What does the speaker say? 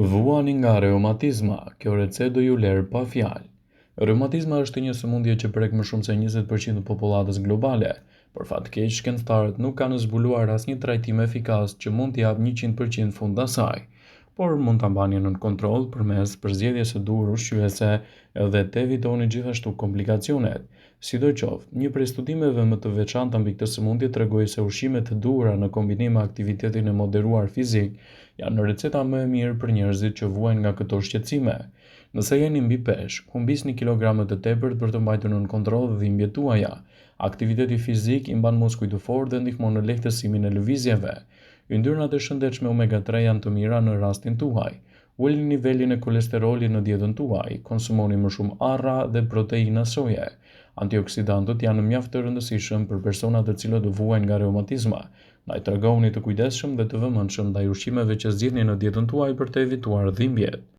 Vuani nga reumatizma, kjo recetë do ju lerë pa fjalë. Reumatizma është një sëmundje që prek më shumë se 20% të popullatës globale. Për fat keq, shkencëtarët nuk kanë zbuluar asnjë trajtim efikas që mund t'i japë 100% fund asaj, por mund ta mbani nën kontroll përmes përzgjedhjes së duhur ushqyese dhe të evitoni gjithashtu komplikacionet. Sidoqoftë, një prej studimeve më të veçanta mbi këtë sëmundje tregoi se ushqimet të duhura në kombinim me aktivitetin e moderuar fizik janë receta më e mirë për njerëzit që vuajnë nga këto shqetësime. Nëse jeni mbi peshë, humbisni kilograme të tepërt për të mbajtur nën kontroll dhimbjet tuaja. Aktiviteti fizik i mban muskujt të fortë dhe ndihmon në lehtësimin e lëvizjeve. Yndyrnat e shëndetshme omega-3 janë të mira në rastin tuaj. Ulni nivelin e kolesterolit në dietën tuaj, konsumoni më shumë arra dhe proteina soje. Antioksidantët janë mjaft të rëndësishëm për personat të cilët vuajnë nga reumatizma. Ndaj tregoni të kujdesshëm dhe të vëmendshëm ndaj ushqimeve që zgjidhni në dietën tuaj për të evituar dhimbjet.